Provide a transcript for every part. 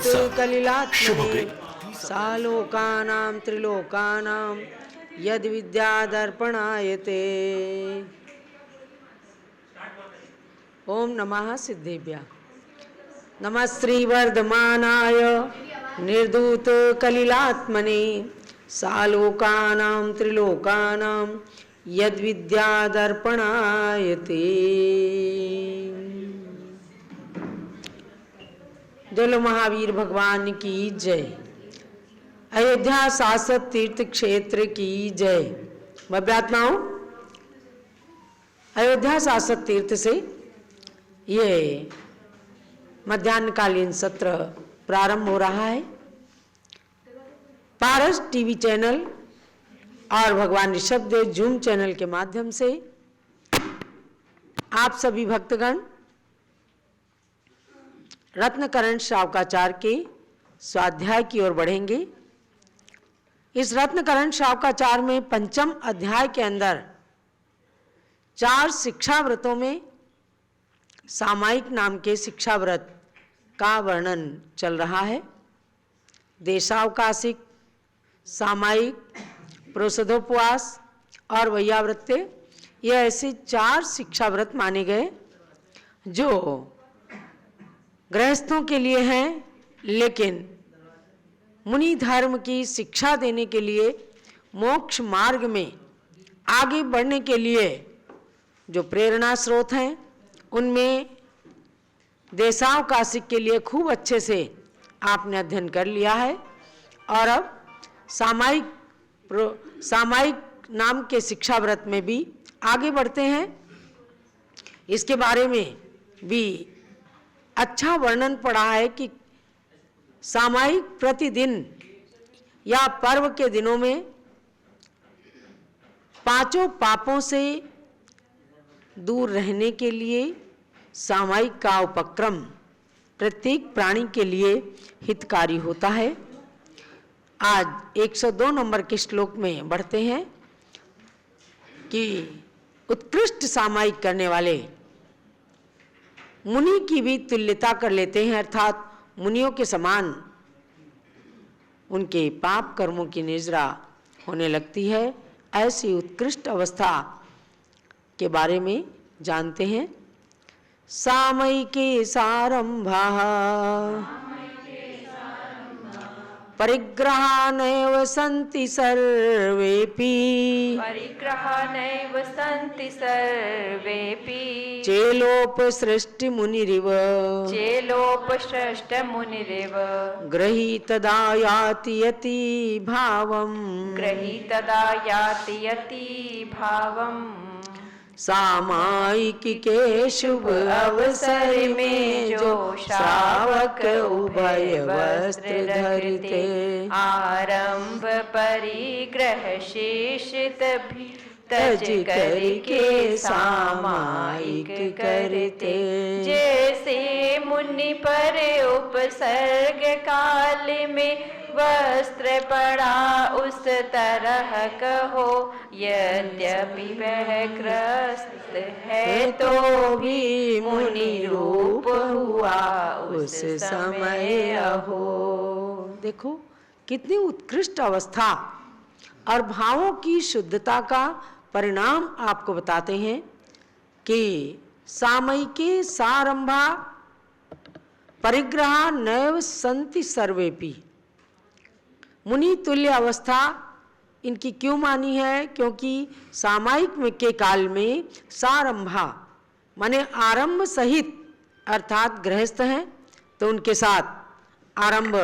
कलिलात्मने सालोकानां त्रिलोकानां यद विद्यादर्पणायते। ओम नमः सिद्धेभ्यः। नमः श्री वर्धमानाय निर्धूत कलिलात्मने सालोकानां त्रिलोकानां यद विद्यादर्पणायते। बोलो महावीर भगवान की जय। अयोध्या शासक तीर्थ क्षेत्र की जय। महात्माओं, अयोध्या शासक तीर्थ से ये मध्याह्नकालीन सत्र प्रारंभ हो रहा है। पारस टीवी चैनल और भगवान ऋषभदेव जूम चैनल के माध्यम से आप सभी भक्तगण रत्नकरण श्रावकाचार्य के स्वाध्याय की ओर बढ़ेंगे। इस रत्नकरण श्रावकाचार्य में पंचम अध्याय के अंदर 4 शिक्षा व्रतों में सामायिक नाम के शिक्षा व्रत का वर्णन चल रहा है। देशावकाशिक, सामायिक, प्रोषदोपवास और वैयावृत्य, ये ऐसे 4 शिक्षा व्रत माने गए जो गृहस्थों के लिए हैं, लेकिन मुनि धर्म की शिक्षा देने के लिए, मोक्ष मार्ग में आगे बढ़ने के लिए जो प्रेरणा स्रोत हैं, उनमें देशावकाशिक के लिए खूब अच्छे से आपने अध्ययन कर लिया है। और अब सामायिक नाम के शिक्षा व्रत में भी आगे बढ़ते हैं। इसके बारे में भी अच्छा वर्णन पड़ा है कि सामायिक प्रतिदिन या पर्व के दिनों में 5 पापों से दूर रहने के लिए सामायिक का उपक्रम प्रत्येक प्राणी के लिए हितकारी होता है। आज 102 नंबर के श्लोक में बढ़ते हैं कि उत्कृष्ट सामायिक करने वाले मुनि की भी तुल्यता कर लेते हैं, अर्थात मुनियों के समान उनके पाप कर्मों की निजरा होने लगती है। ऐसी उत्कृष्ट अवस्था के बारे में जानते हैं। सामयिके सारंभः परिग्रहानैव सन्ति सर्वेपि चेलोपसृष्टिमुनिरिव गृहीतदा याति यति भावम् सामायिक के शुभ अवसर में जो श्रावक उभय वस्त्र धरते आरंभ परिग्रह शेष तज करके सामायिक करते। जैसे मुनि पर उपसर्ग काल में वस्त्र पड़ा उस तरह कहो, यद्यपि वह ग्रस्त है तो भी मुनि रूप हुआ उस समय अहो। देखो कितनी उत्कृष्ट अवस्था और भावों की शुद्धता का परिणाम आपको बताते हैं कि सामयिके सारंभा परिग्रहा नैव सन्ति सर्वेपि। मुनि तुल्य अवस्था इनकी क्यों मानी है? क्योंकि सामायिक में के काल में सारंभा माने आरंभ सहित, अर्थात गृहस्थ हैं तो उनके साथ आरंभ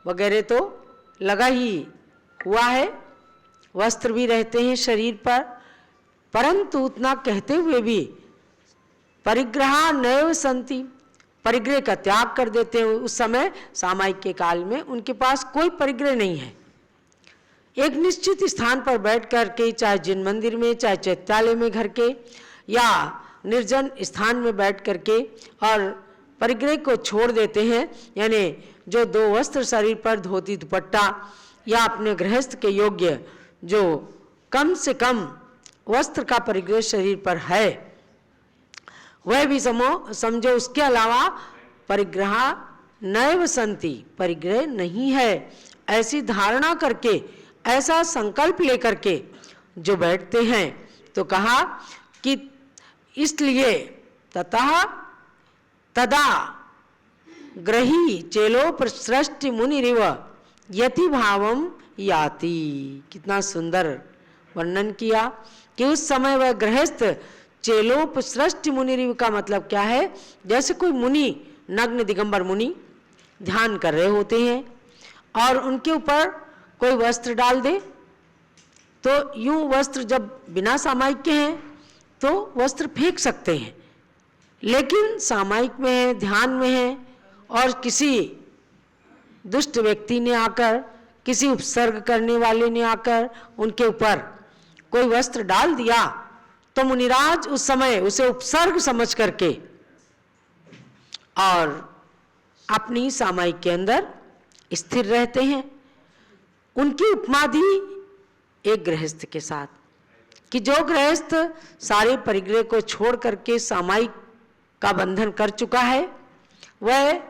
वगैरह तो लगा ही हुआ है, वस्त्र भी रहते हैं शरीर पर, परंतु उतना कहते हुए भी परिग्रहा नैव सन्ति, परिग्रह का त्याग कर देते हैं। उस समय सामायिक के काल में उनके पास कोई परिग्रह नहीं है। एक निश्चित स्थान पर बैठ कर के, चाहे जिन मंदिर में, चाहे चैत्यालय में घर के, या निर्जन स्थान में बैठ कर के, और परिग्रह को छोड़ देते हैं। यानी जो 2 वस्त्र शरीर पर, धोती दुपट्टा, या अपने गृहस्थ के योग्य जो कम से कम वस्त्र का परिग्रह शरीर पर है, वह भी समझो उसके अलावा परिग्रह नैव संति, परिग्रह नहीं है, ऐसी धारणा करके, ऐसा संकल्प लेकर के जो बैठते हैं, तो कहा कि इसलिए ततः तदा ग्रही चेलोपसृष्टि मुनिरिव यति भावम याति। कितना सुंदर वर्णन किया कि उस समय वह गृहस्थ चेलोपसृष्टि मुनिरिव का मतलब क्या है? जैसे कोई मुनि, नग्न दिगंबर मुनि ध्यान कर रहे होते हैं और उनके ऊपर कोई वस्त्र डाल दे, तो यूं वस्त्र जब बिना सामायिक के हैं तो वस्त्र फेंक सकते हैं, लेकिन सामायिक में है, ध्यान में है, और किसी दुष्ट व्यक्ति ने आकर, किसी उपसर्ग करने वाले ने आकर उनके ऊपर कोई वस्त्र डाल दिया, तो मुनिराज उस समय उसे उपसर्ग समझ करके और अपनी सामायिक के अंदर स्थिर रहते हैं। उनकी उपमा दी एक गृहस्थ के साथ कि जो गृहस्थ सारे परिग्रह को छोड़ करके सामायिक का बंधन कर चुका है, वह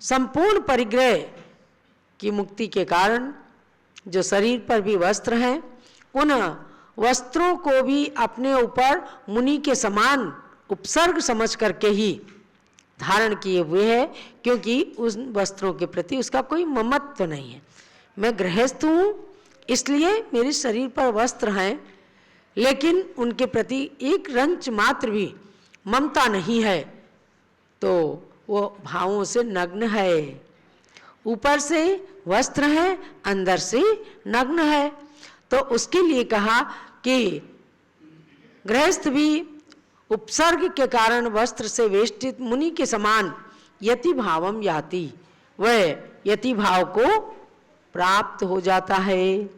संपूर्ण परिग्रह की मुक्ति के कारण जो शरीर पर भी वस्त्र हैं, उन वस्त्रों को भी अपने ऊपर मुनि के समान उपसर्ग समझ करके ही धारण किए हुए है, क्योंकि उस वस्त्रों के प्रति उसका कोई ममत्व नहीं है। मैं गृहस्थ हूँ, इसलिए मेरे शरीर पर वस्त्र हैं, लेकिन उनके प्रति एक रंच मात्र भी ममता नहीं है, तो वो भावों से नग्न है। ऊपर से वस्त्र है, अंदर से नग्न है। तो उसके लिए कहा कि गृहस्थ भी उपसर्ग के कारण वस्त्र से वेष्टित मुनि के समान यति भावम याति, वह यति भाव को प्राप्त हो जाता है।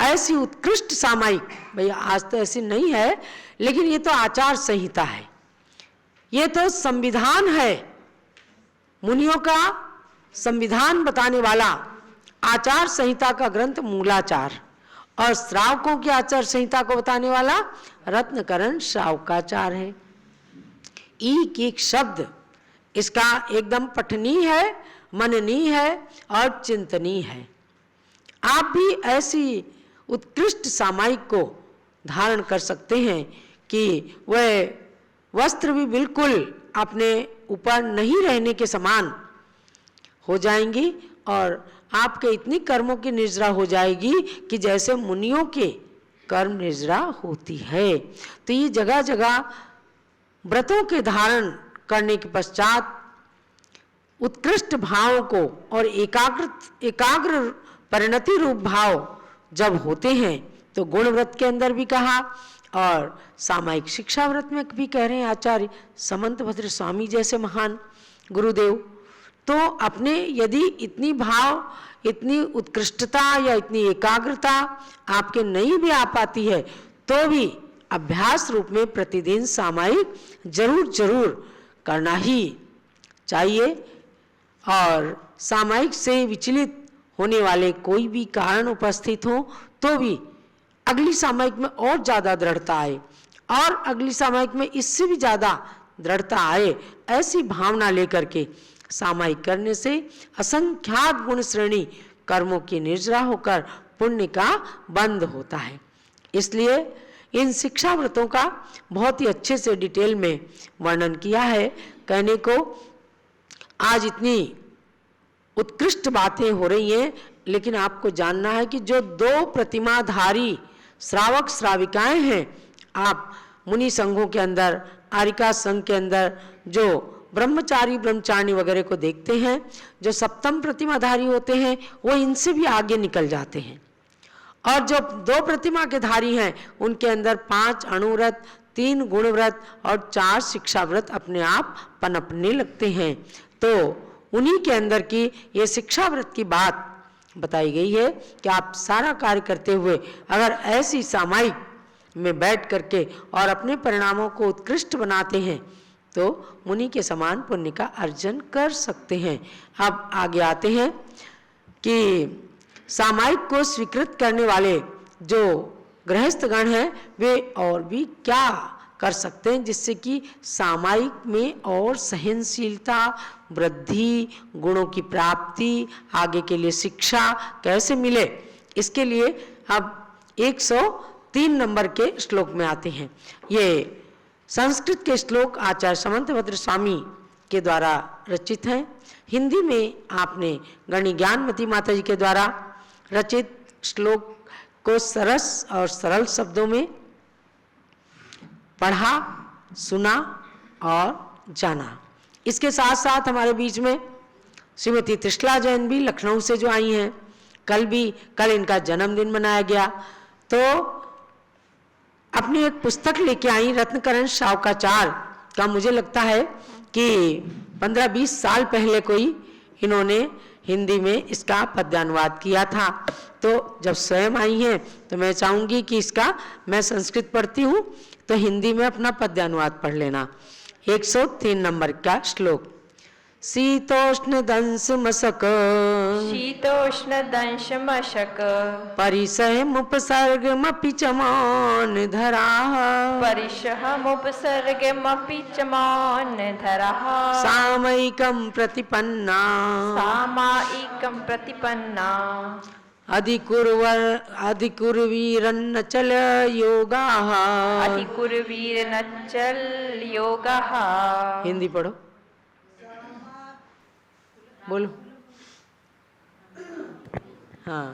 ऐसी उत्कृष्ट सामायिक, भैया आज तो ऐसी नहीं है, लेकिन ये तो आचार संहिता है, ये तो संविधान है, मुनियों का संविधान बताने वाला आचार संहिता का ग्रंथ मूलाचार, और श्रावकों की आचार संहिता को बताने वाला रत्नकरण श्रावकाचार है। एक एक शब्द इसका एकदम पठनीय है, मननीय है और चिंतनीय है। आप भी ऐसी उत्कृष्ट सामायिक को धारण कर सकते हैं कि वह वस्त्र भी बिल्कुल अपने ऊपर नहीं रहने के समान हो जाएंगी, और आपके इतनी कर्मों की निर्जरा हो जाएगी कि जैसे मुनियों के कर्म निर्जरा होती है। तो ये जगह जगह व्रतों के धारण करने के पश्चात उत्कृष्ट भाव को और एकाग्र परिणति रूप भाव जब होते हैं, तो गुण व्रत के अंदर भी कहा और सामायिक शिक्षा व्रत में भी कह रहे हैं आचार्य समंत भद्र स्वामी जैसे महान गुरुदेव। तो अपने यदि इतनी भाव, इतनी उत्कृष्टता या इतनी एकाग्रता आपके नहीं भी आ पाती है, तो भी अभ्यास रूप में प्रतिदिन सामायिक जरूर करना ही चाहिए। और सामायिक से विचलित होने वाले कोई भी कारण उपस्थित हो, तो भी अगली सामायिक में और ज़्यादा दृढ़ता आए, और अगली सामायिक में इससे भी ज़्यादा दृढ़ता आए, ऐसी भावना लेकर के सामायिक करने से असंख्यात गुण श्रेणी कर्मों की निर्जरा होकर पुण्य का बंध होता है। इसलिए इन शिक्षा व्रतों का बहुत ही अच्छे से डिटेल में वर्णन किया है। कहने को आज इतनी उत्कृष्ट बातें हो रही हैं, लेकिन आपको जानना है कि जो दो प्रतिमाधारी श्रावक श्राविकाएं हैं, आप मुनि संघों के अंदर, आरिका संघ के अंदर जो ब्रह्मचारी ब्रह्मचारिणी वगैरह को देखते हैं, जो सप्तम प्रतिमाधारी होते हैं, वो इनसे भी आगे निकल जाते हैं। और जो दो प्रतिमा के धारी हैं, उनके अंदर 5 अणुव्रत, 3 गुणव्रत और 4 शिक्षा व्रत अपने आप पनपने लगते हैं। तो उन्हीं के अंदर की ये शिक्षा व्रत की बात बताई गई है कि आप सारा कार्य करते हुए अगर ऐसी सामायिक में बैठ करके और अपने परिणामों को उत्कृष्ट बनाते हैं, तो मुनि के समान पुण्य का अर्जन कर सकते हैं। अब आगे आते हैं कि सामायिक को स्वीकृत करने वाले जो गृहस्थगण हैं, वे और भी क्या कर सकते हैं, जिससे कि सामायिक में और सहनशीलता, वृद्धि, गुणों की प्राप्ति, आगे के लिए शिक्षा कैसे मिले, इसके लिए अब 103 नंबर के श्लोक में आते हैं। ये संस्कृत के श्लोक आचार्य समंतभद्र स्वामी के द्वारा रचित हैं। हिंदी में आपने गणी ज्ञानमती माता जी के द्वारा रचित श्लोक को सरस और सरल शब्दों में पढ़ा, सुना और जाना। इसके साथ साथ हमारे बीच में श्रीमती त्रिशला जैन भी लखनऊ से जो आई हैं, कल इनका जन्मदिन मनाया गया, तो अपनी एक पुस्तक लेके आई रत्नकरण शावकाचार का। मुझे लगता है कि 15-20 साल पहले कोई इन्होंने हिंदी में इसका पद्यानुवाद किया था। तो जब स्वयं आई हैं तो मैं चाहूँगी कि इसका, मैं संस्कृत पढ़ती हूँ तो हिंदी में अपना पद्यानुवाद पढ़ लेना। 103 नंबर का श्लोक। शीतोष्ण दंश मशक, शीतोष्ण दंश मशक, परिसहमुपसर्गमपि च मौन धराः, परिसहमुपसर्गमपि च मौन धराः, सामयिकं प्रतिपन्ना, सामायिकं प्रतिपन्ना, अधिकुर्वीरन्नचल योगाः, अधिकुर्वीरनचल योगाः। हिंदी पढ़ो, बोलो। हाँ।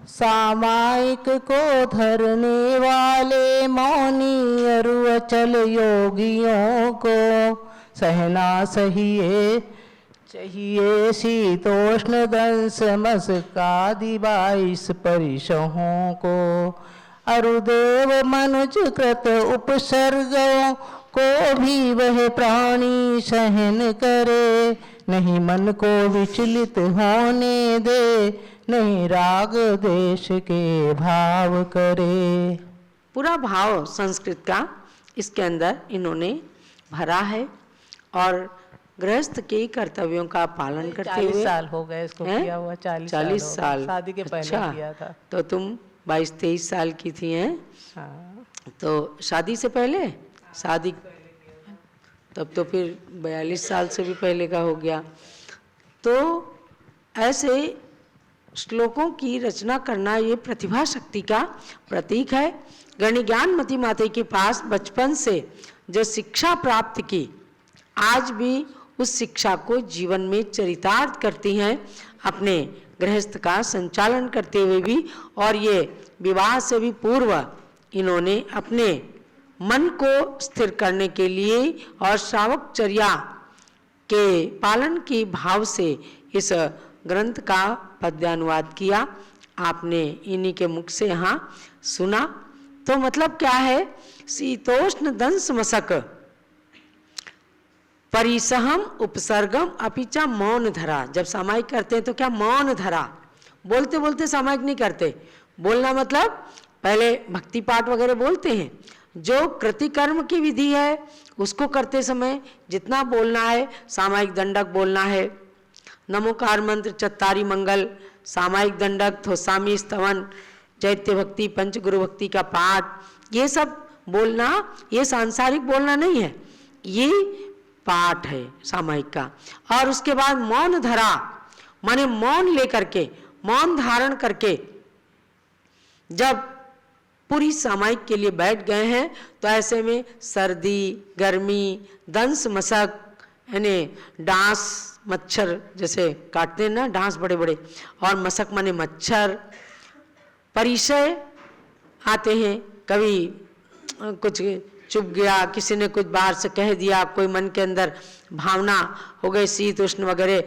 सामायिक को धरने वाले मौनी अरु अचल योगियों को सहना सहिए चाहिए शीतोष्ण दंश मस्कादि 22 परिसहों को। अरुदेव मनुज कृत उपसर्गों को भी वह प्राणी सहन करे, नहीं मन को विचलित होने दे, नहीं राग देश के भाव करे। पूरा भाव संस्कृत का इसके अंदर इन्होंने भरा है और गृहस्थ के कर्तव्यों का पालन करते हुए 40 साल हो गए इसको किया हुआ। 40 साल शादी के पहले अच्छा, किया था। तो तुम 22-23 साल की थी हैं? हाँ। तो शादी से पहले, शादी तब तो फिर 42 साल से भी पहले का हो गया। तो ऐसे श्लोकों की रचना करना ये प्रतिभा शक्ति का प्रतीक है। गणी ज्ञानमती माता के पास बचपन से जो शिक्षा प्राप्त की, आज भी उस शिक्षा को जीवन में चरितार्थ करती हैं, अपने गृहस्थ का संचालन करते हुए भी। और ये विवाह से भी पूर्व इन्होंने अपने मन को स्थिर करने के लिए और श्रावकचर्या के पालन के भाव से इस ग्रंथ का पद्यानुवाद किया। आपने इन्हीं के मुख से यहाँ सुना। तो मतलब क्या है? शीतोष्ण दंश मशक परिसहम उपसर्गम अपिचा मौन धरा। जब सामायिक करते हैं तो क्या मौन धरा, बोलते बोलते सामायिक नहीं करते। बोलना मतलब पहले भक्ति पाठ वगैरह बोलते हैं, जो कृतिकर्म की विधि है उसको करते समय जितना बोलना है, सामायिक दंडक बोलना है, नमोकार मंत्र, चत्तारी मंगल, सामायिक दंडक, थोसामी स्तवन, चैत्य भक्ति, पंचगुरु भक्ति का पाठ, ये सब बोलना, ये सांसारिक बोलना नहीं है, ये पाठ है सामायिक का। और उसके बाद मौन धरा माने मौन लेकर के, मौन धारण करके जब पूरी सामायिक के लिए बैठ गए हैं तो ऐसे में सर्दी, गर्मी, दंश मशक यानी डांस, मच्छर जैसे काटते हैं ना डांस बड़े बड़े, और मशक माने मच्छर, परिचय आते हैं, कभी कुछ चुप गया, किसी ने कुछ बाहर से कह दिया, कोई मन के अंदर भावना हो गई, शीत उष्ण वगैरह,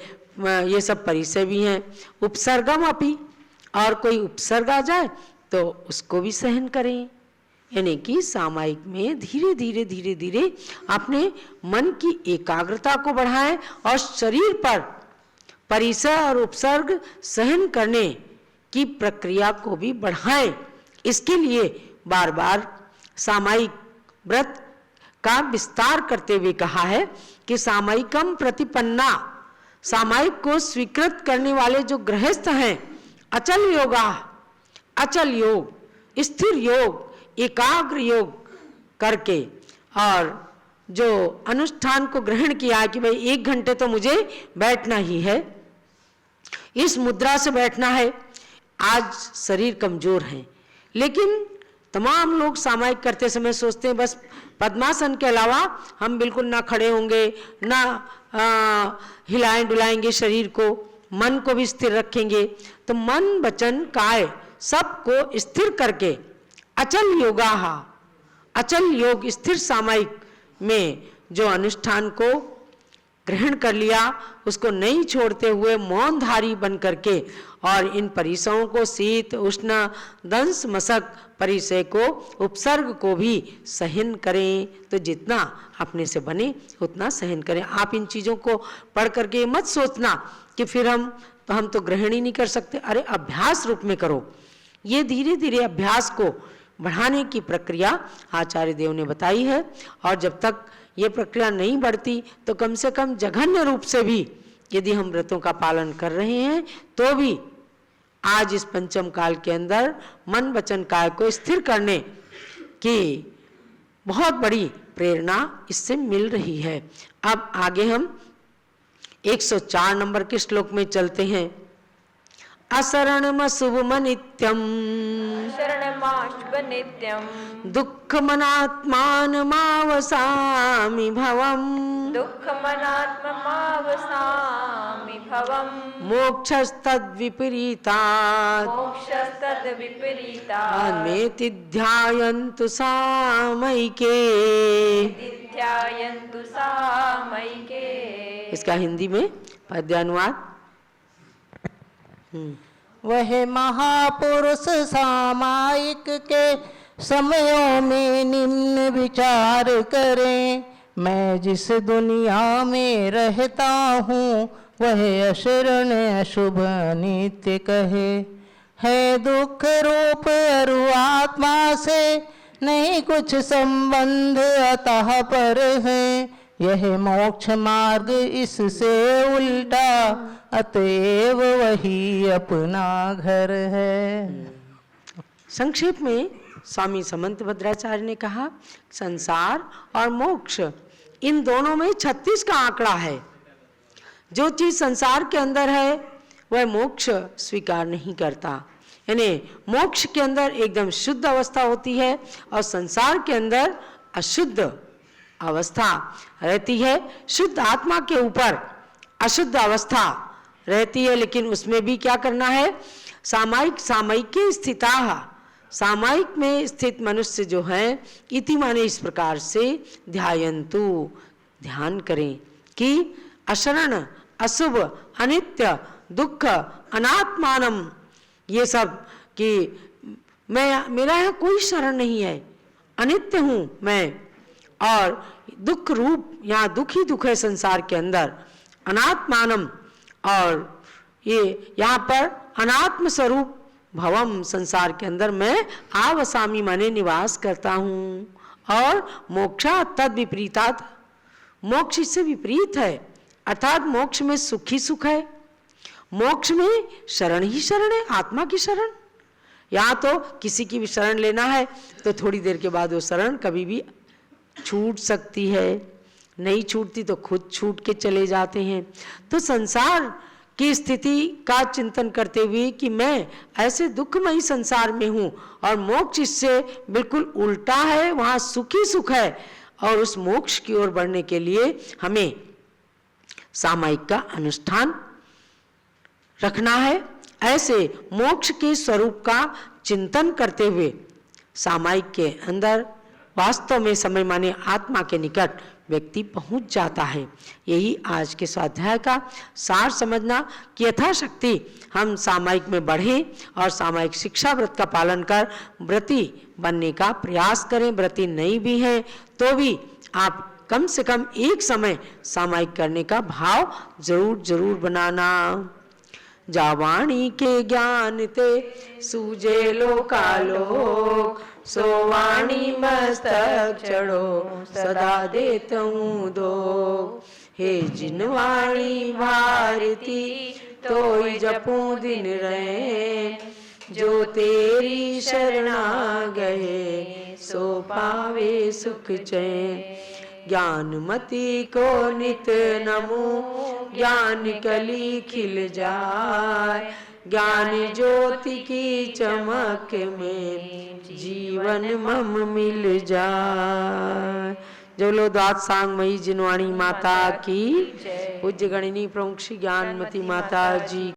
ये सब परिचय भी हैं। उपसर्गम अपि, और कोई उपसर्ग आ जाए तो उसको भी सहन करें, यानी कि सामायिक में धीरे धीरे धीरे धीरे अपने मन की एकाग्रता को बढ़ाएं और शरीर पर परिचय और उपसर्ग सहन करने की प्रक्रिया को भी बढ़ाएं। इसके लिए बार बार सामायिक व्रत का विस्तार करते हुए कहा है कि सामायिकम प्रतिपन्ना, सामायिक को स्वीकृत करने वाले जो गृहस्थ हैं, अचल योगा, अचल योग, स्थिर योग, एकाग्र योग करके और जो अनुष्ठान को ग्रहण किया कि भाई 1 घंटे तो मुझे बैठना ही है, इस मुद्रा से बैठना है। आज शरीर कमजोर है, लेकिन तमाम लोग सामायिक करते समय सोचते हैं बस पद्मासन के अलावा हम बिल्कुल ना खड़े होंगे, ना हिलाएं डुलाएंगे शरीर को, मन को भी स्थिर रखेंगे। तो मन वचन काय सबको स्थिर करके अचल योगाहा, अचल योग स्थिर सामायिक में जो अनुष्ठान को ग्रहण कर लिया, उसको नहीं छोड़ते हुए मौनधारी बन करके और इन परिसरों को शीत उष्ण दंश मशक परिसय को उपसर्ग को भी सहन करें। तो जितना अपने से बने उतना सहन करें। आप इन चीज़ों को पढ़ करके मत सोचना कि फिर हम तो ग्रहण ही नहीं कर सकते। अरे अभ्यास रूप में करो। ये धीरे धीरे अभ्यास को बढ़ाने की प्रक्रिया आचार्य देव ने बताई है। और जब तक ये प्रक्रिया नहीं बढ़ती तो कम से कम जघन्य रूप से भी यदि हम व्रतों का पालन कर रहे हैं तो भी आज इस पंचम काल के अंदर मन वचन काय को स्थिर करने की बहुत बड़ी प्रेरणा इससे मिल रही है। अब आगे हम 104 नंबर के श्लोक में चलते हैं। अशरणमशुभम नित्यम शरणमाशुभ नित्यम दुःखमनात्मानमावसामि भवम् दुःखमनात्ममावसामि भवम् मोक्षस्तद्विपरीतात् मोक्षस्तद्विपरीतात् मेति ध्यायन्तु सामयिके। ध्यायन्तु सामयिके। इसका हिंदी में पद्यानुवाद। वह महापुरुष सामायिक के समयों में निम्न विचार करें। मैं जिस दुनिया में रहता हूँ वह अशरण अशुभ नित्य कहे। है दुख रूप अरु आत्मा से नहीं कुछ संबंध अतः पर है। यह मोक्ष मार्ग इससे उल्टा अतएव वही अपना घर है। संक्षेप में स्वामी समंत भद्राचार्य ने कहा संसार और मोक्ष इन दोनों में 36 का आंकड़ा है। जो चीज संसार के अंदर है वह मोक्ष स्वीकार नहीं करता। यानी मोक्ष के अंदर एकदम शुद्ध अवस्था होती है और संसार के अंदर अशुद्ध अवस्था रहती है। शुद्ध आत्मा के ऊपर अशुद्ध अवस्था रहती है, लेकिन उसमें भी क्या करना है? सामायिक स्थिता, सामायिक में स्थित मनुष्य जो है इति माने इस प्रकार से ध्यायन्तु, ध्यान करें कि अशरण अशुभ अनित्य दुख अनात्मानम, ये सब कि मेरा यहाँ कोई शरण नहीं है, अनित्य हूँ मैं, और दुख रूप यहाँ दुख ही दुख है संसार के अंदर, अनात्मानम, और ये यहाँ पर अनात्म स्वरूप भवम, संसार के अंदर मैं आवसामी माने निवास करता हूँ, और मोक्षा तद विपरीतात, मोक्ष इससे विपरीत है, अर्थात मोक्ष में सुख ही सुख है, मोक्ष में शरण ही शरण है, आत्मा की शरण। यहाँ तो किसी की भी शरण लेना है तो थोड़ी देर के बाद वो शरण कभी भी छूट सकती है, नहीं छूटती तो खुद छूट के चले जाते हैं। तो संसार की स्थिति का चिंतन करते हुए कि मैं ऐसे दुखमयी संसार में हूँ और मोक्ष इससे बिल्कुल उल्टा है, वहाँ सुख ही सुख है, और उस मोक्ष की ओर बढ़ने के लिए हमें सामायिक का अनुष्ठान रखना है। ऐसे मोक्ष के स्वरूप का चिंतन करते हुए सामायिक के अंदर वास्तव में समय माने आत्मा के निकट व्यक्ति पहुंच जाता है। यही आज के स्वाध्याय का सार समझना कि यथाशक्ति हम सामायिक में बढ़ें और सामायिक शिक्षा व्रत का पालन कर व्रती बनने का प्रयास करें। व्रती नहीं भी हैं तो भी आप कम से कम एक समय सामायिक करने का भाव जरूर बनाना। जावाणी के ज्ञान ते सूझे लोकालोक, सोवाणी मस्तक चढ़ो सदा देता हूँ दो। हे जिनवाणी भारती तोई जपूं दिन रहे, जो तेरी शरणा गए सो पावे सुख चैन। ज्ञानमति को नित नमो, ज्ञान कली खिल जाए। ज्ञान ज्योति की चमक में जीवन मम मिल जाए। जो लो द्वाद सांग मई जिनवाणी माता की, पूज्य गणिनी प्रमुख श्री ज्ञानमती माता जी